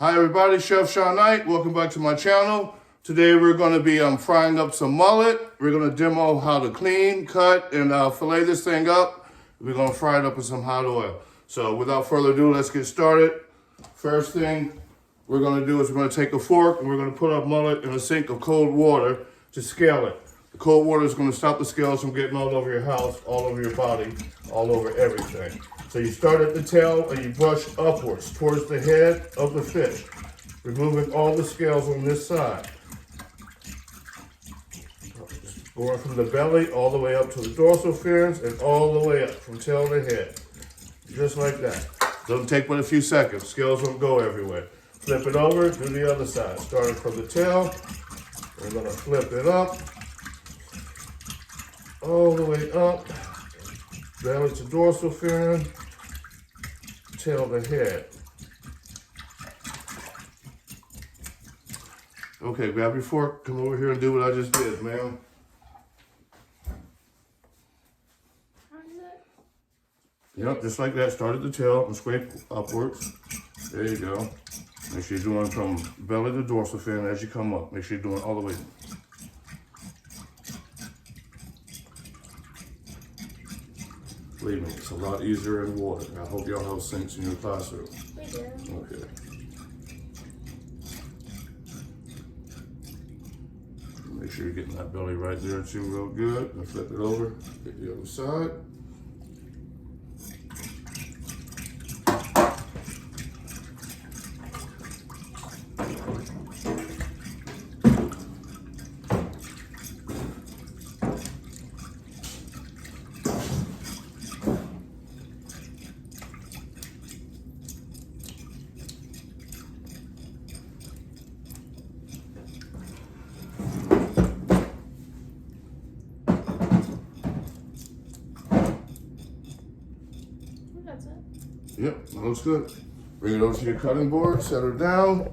Hi everybody, Chef Sean Knight. Welcome back to my channel. Today we're going to be frying up some mullet. We're going to demo how to clean, cut, and fillet this thing up. We're going to fry it up with some hot oil. So without further ado, let's get started. First thing we're going to do is we're going to take a fork and we're going to put our mullet in a sink of cold water to scale it. The cold water is going to stop the scales from getting all over your house, all over your body, all over everything. So you start at the tail and you brush upwards towards the head of the fish, removing all the scales on this side. Going from the belly all the way up to the dorsal fins and all the way up from tail to head. Just like that. Doesn't take but a few seconds. Scales won't go everywhere. Flip it over, do the other side. Starting from the tail, we're going to flip it up, all the way up, belly to dorsal fin, tail to head. Okay, grab your fork, come over here and do what I just did, ma'am. Yep, just like that. Start at the tail and scrape upwards. There you go. Make sure you're doing from belly to dorsal fin as you come up. Make sure you're doing all the way. Believe me, it's a lot easier in water. I hope y'all have sinks in your classroom. We do. Okay. Make sure you're getting that belly right there too real good. And flip it over, get the other side. That's it. Yep, that looks good. Bring it over to your cutting board, set her down.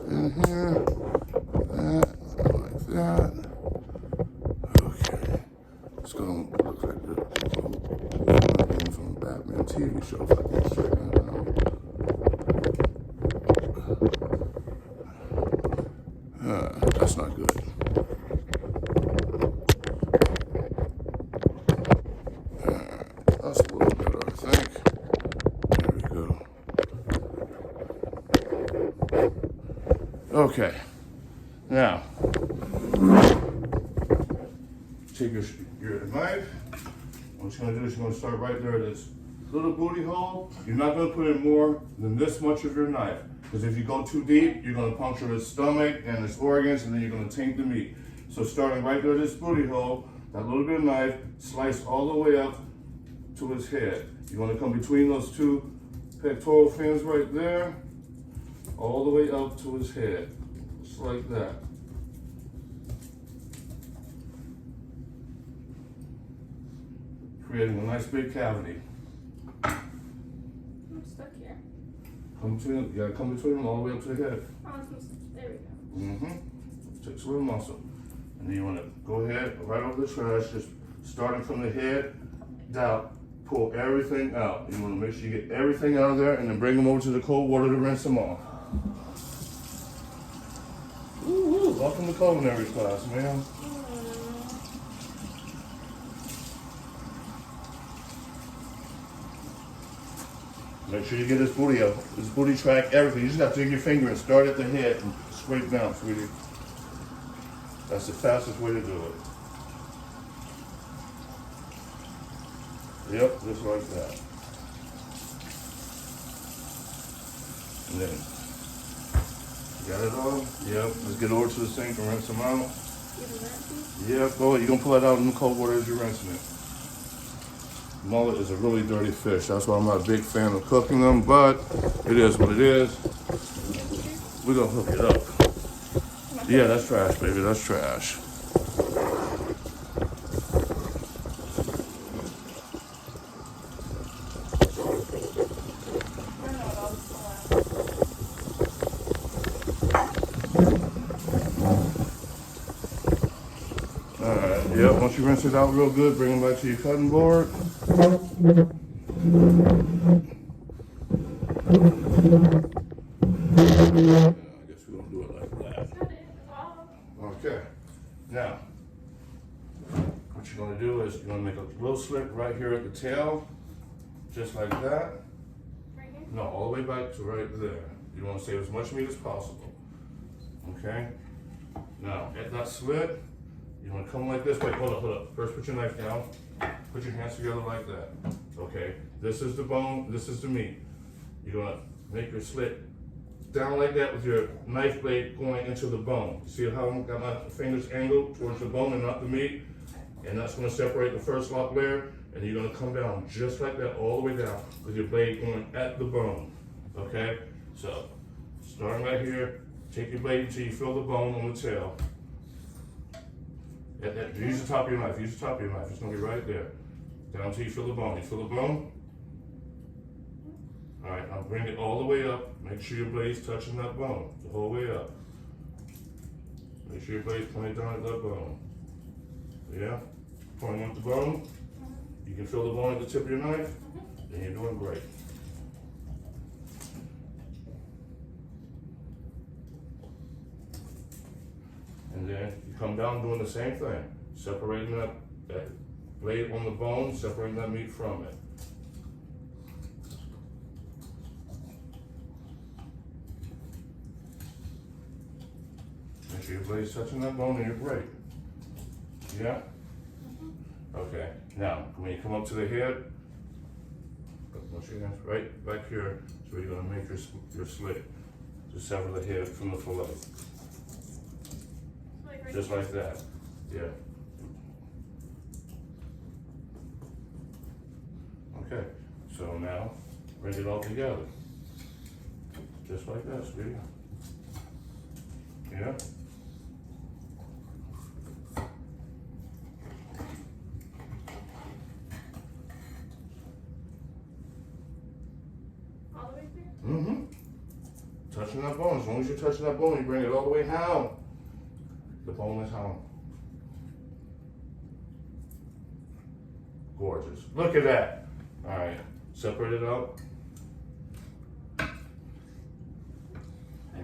In here, like that. Okay, it's gonna look like the from a Batman TV show. If I can straighten it out. That's not good. That's a little better, I think. There we go. Okay. Now, take your knife. What you're going to do is you're going to start right there at this little booty hole. You're not going to put in more than this much of your knife. Because if you go too deep, you're going to puncture his stomach and his organs, and then you're going to taint the meat. So starting right there at this booty hole, that little bit of knife, slice all the way up to his head. You want to come between those two pectoral fins right there, all the way up to his head, just like that. Creating a nice big cavity. I'm stuck here. You gotta come between them all the way up to the head. Oh, there we go. Takes a little muscle. And then you want to go ahead, right over the trash, just starting from the head down. Pull everything out. You want to make sure you get everything out of there and then bring them over to the cold water to rinse them off. Ooh, welcome to culinary class, man. Make sure you get his booty out, his booty track, everything. You just have to take your finger and start at the head and scrape down, sweetie. That's the fastest way to do it. Yep, just like that. And then, got it all? Yep, let's get over to the sink and rinse them out. Yep, go ahead. You're gonna pull that out in the cold water as you're rinsing it. Mullet is a really dirty fish. That's why I'm not a big fan of cooking them, but it is what it is. We're gonna hook it up. Yeah, that's trash, baby, that's trash. Alright, yeah, once you rinse it out real good, bring it back to your cutting board. I guess we don't do it like that. Okay. Now, what you're going to do is you're going to make a little slit right here at the tail, just like that. Right here? No, all the way back to right there. You want to save as much meat as possible. Okay? Now, at that slit, you want to come like this. Wait, hold up. First, put your knife down. Put your hands together like that. Okay? This is the bone, this is the meat. You're going to make your slit down like that with your knife blade going into the bone. See how I got my fingers angled towards the bone and not the meat? And that's going to separate the first lock layer. And you're going to come down just like that all the way down with your blade going at the bone. Okay? So, starting right here, take your blade until you feel the bone on the tail. Use the top of your knife. Use the top of your knife. It's going to be right there. Down until you feel the bone. You feel the bone? All right, now bring it all the way up. Make sure your blade's touching that bone the whole way up. Make sure your blade's pointing down at that bone. Yeah? Pointing at the bone. You can feel the bone at the tip of your knife. Then you're doing great. And then you come down doing the same thing. Separating that blade on the bone, separating that meat from it. Make sure your blade's touching that bone and you're great. Yeah? Okay. Now, when you come up to the head, once your hands right back here, so you're going to make your slit to sever the head from the fillet. Like right Just here? like that. Yeah. Okay. So now, bring it all together. Just like that, sweetie. Yeah? All the way through? Mm-hmm. Touching that bone. As long as you're touching that bone, you bring it all the way down. The bone is home. Gorgeous. Look at that. All right. Separate it out.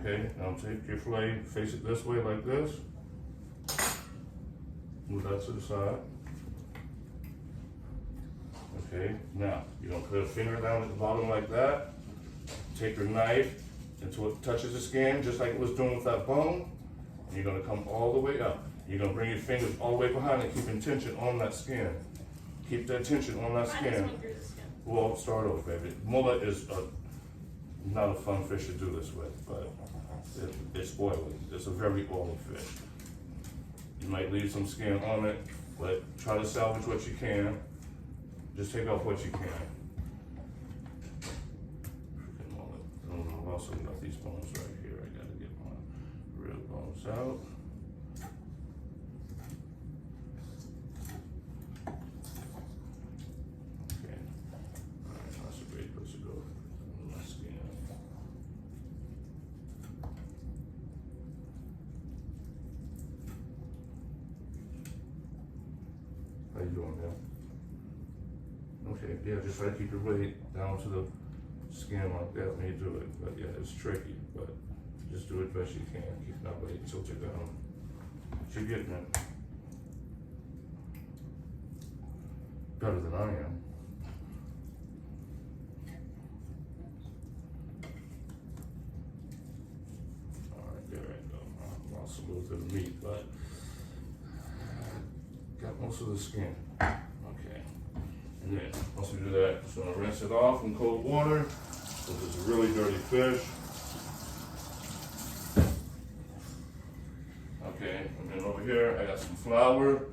Okay. Now take your fillet, face it this way like this. Move that to the side. Okay. Now, you're going to put a finger down at the bottom like that. Take your knife until it touches the skin, just like it was doing with that bone. And you're going to come all the way up. You're going to bring your fingers all the way behind and keeping tension on that skin. Keep that tension on that I just skin. went through the skin. Well, start over, baby. Mullet is not a fun fish to do this with, but it's oily. It's a very oily fish. You might leave some skin on it, but try to salvage what you can. Just take off what you can. Freaking mullet. I don't know, I've also got these bones right here. I gotta get my real bones out. Okay. Alright, that's a great place to go. My skin. How you doing, man? Okay, yeah, just try to keep your weight down to the skin like that when you do it. But yeah, it's tricky, but just do it best you can. Keep that weight tilted down. You're getting it. Better than I am. Alright, there I go. I'm not smooth to the meat, but got most of the skin. Okay. And then, once we do that, just gonna rinse it off in cold water, because it's a really dirty fish. Okay, and then over here, I got some flour,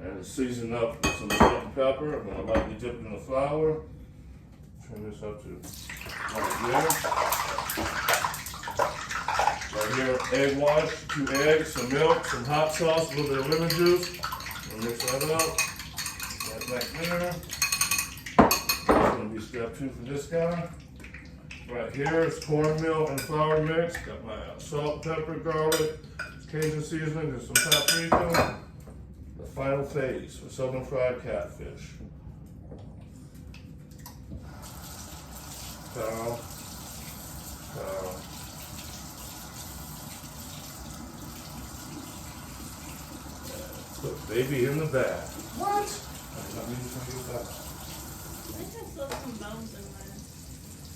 and it's seasoned up with some salt and pepper. I'm gonna lightly dip it in the flour. Turn this up to right there. Right here, egg wash, 2 eggs, some milk, some hot sauce, a little bit of lemon juice. I'll mix that up. That back there. That's gonna be step 2 for this guy. Right here is cornmeal and flour mix. Got my salt, pepper, garlic, Cajun seasoning, and some paprika. The final phase for southern fried catfish. Towel. Towel. Put baby in the bag. What? I did not mean to do that. I think I saw some bones in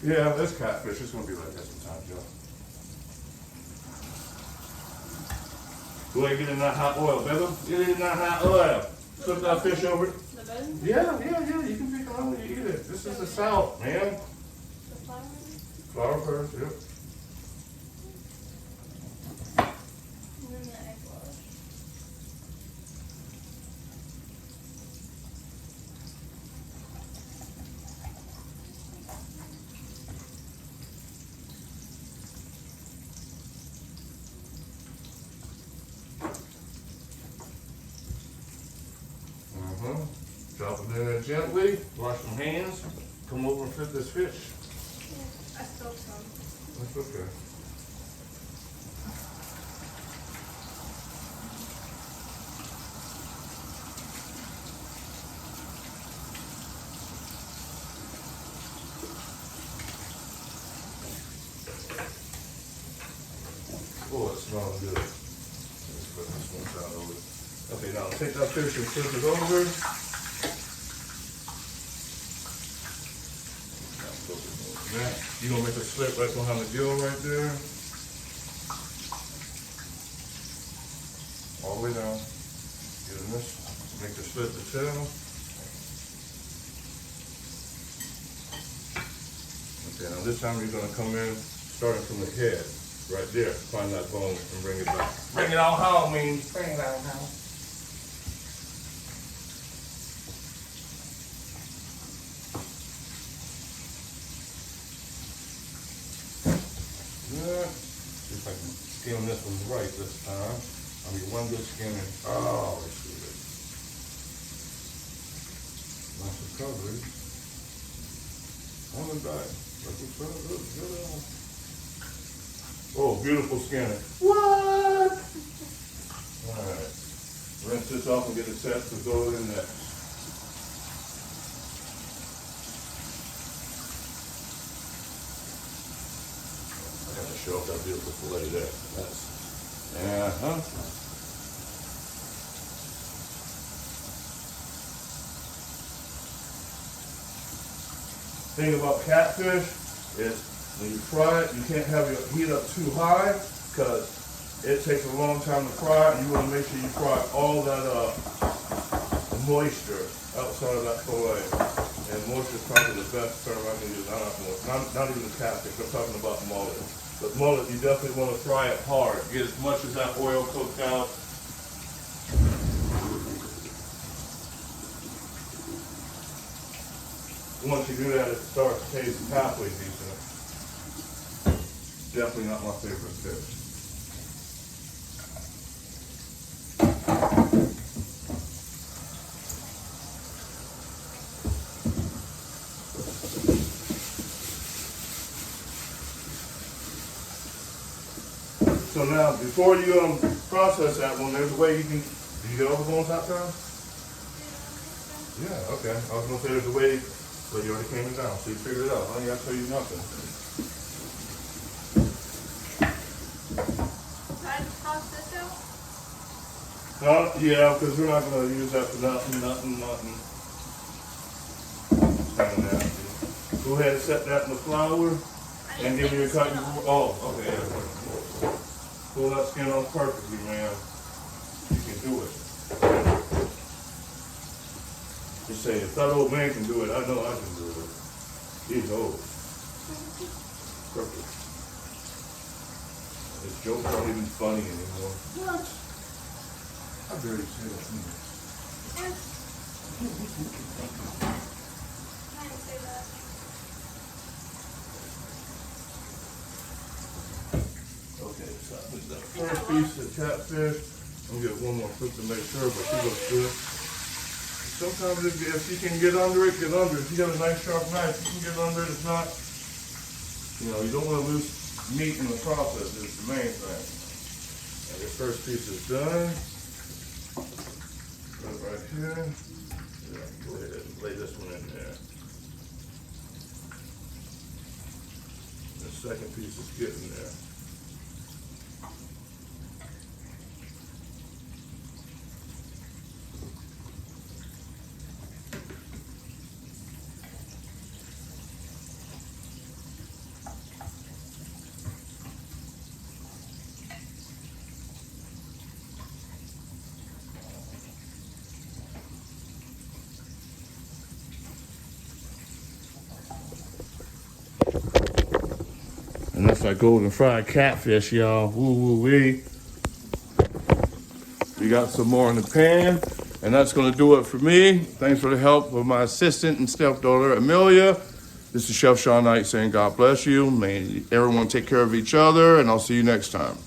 there. Yeah, that's catfish. It's gonna be like that sometimes, Joe. Go ahead and get in that hot oil, baby. Get in that hot oil. Flip that fish over. The bones? Yeah. You can pick it on when you eat it. This is the South, man. The flour? Flour first, yep. And then the egg wash. Drop it in there gently. Wash some hands. Come over and flip this fish. Yeah, I spilled some. That's okay. Oh, it smells good. Let's put this one down over. Okay, now take that fish and flip it over. You're gonna make a slit right behind the gill right there. All the way down. Get this. Make the slit the tail. Okay, now this time you're gonna come in starting from the head. Right there. Find that bone and bring it back. Bring it on home, means bring it on home. Good. See if I can skin this one right this time. I mean, one good skinning. Oh, let's do it. Lots of coverage. On the back. Good. Oh, beautiful skinning. What? Alright. Rinse this off and get it set to go in next. Show off that beautiful fillet there. That's, Thing about catfish is when you fry it, you can't have your heat up too high because it takes a long time to fry, and you want to make sure you fry all that moisture outside of that fillet. And moisture is probably the best term I can use. Not even the catfish. I'm talking about mullet. But mullet, you definitely want to fry it hard. Get as much as that oil cooked out. Once you do that, it starts to taste halfway decent. Definitely not my favorite fish. So now, before you process that one, there's a way you can. Did you get all the bones out there? Yeah. Okay. I was gonna say there's a way, but you already came it down, so you figured it out. I ain't gotta tell you nothing. Can I toss this out? Yeah, because we're not gonna use that for nothing. Kind of nasty. Go ahead and set that in the flour and give me a cut. Oh, okay. Yeah. Pull that skin off perfectly, man. You can do it. Just say, if that old man can do it, I know I can do it. He's old. Perfect. This joke's not even funny anymore. What? How dare you say that to me? I didn't say that. Okay, so with the first piece of catfish, I'm gonna get one more flip to make sure, but she looks good. Sometimes if you can get under it, get under it. If you got a nice sharp knife, you can get under it. It's not, you don't want to lose meat in the process. Is the main thing. And your first piece is done. Put it right here. Yeah, go ahead and lay this one in there. second piece is getting there. And that's our golden fried catfish, y'all. Woo woo wee. We got some more in the pan, and that's gonna do it for me. Thanks for the help of my assistant and stepdaughter, Amelia. This is Chef Sean Knight saying God bless you. May everyone take care of each other, and I'll see you next time.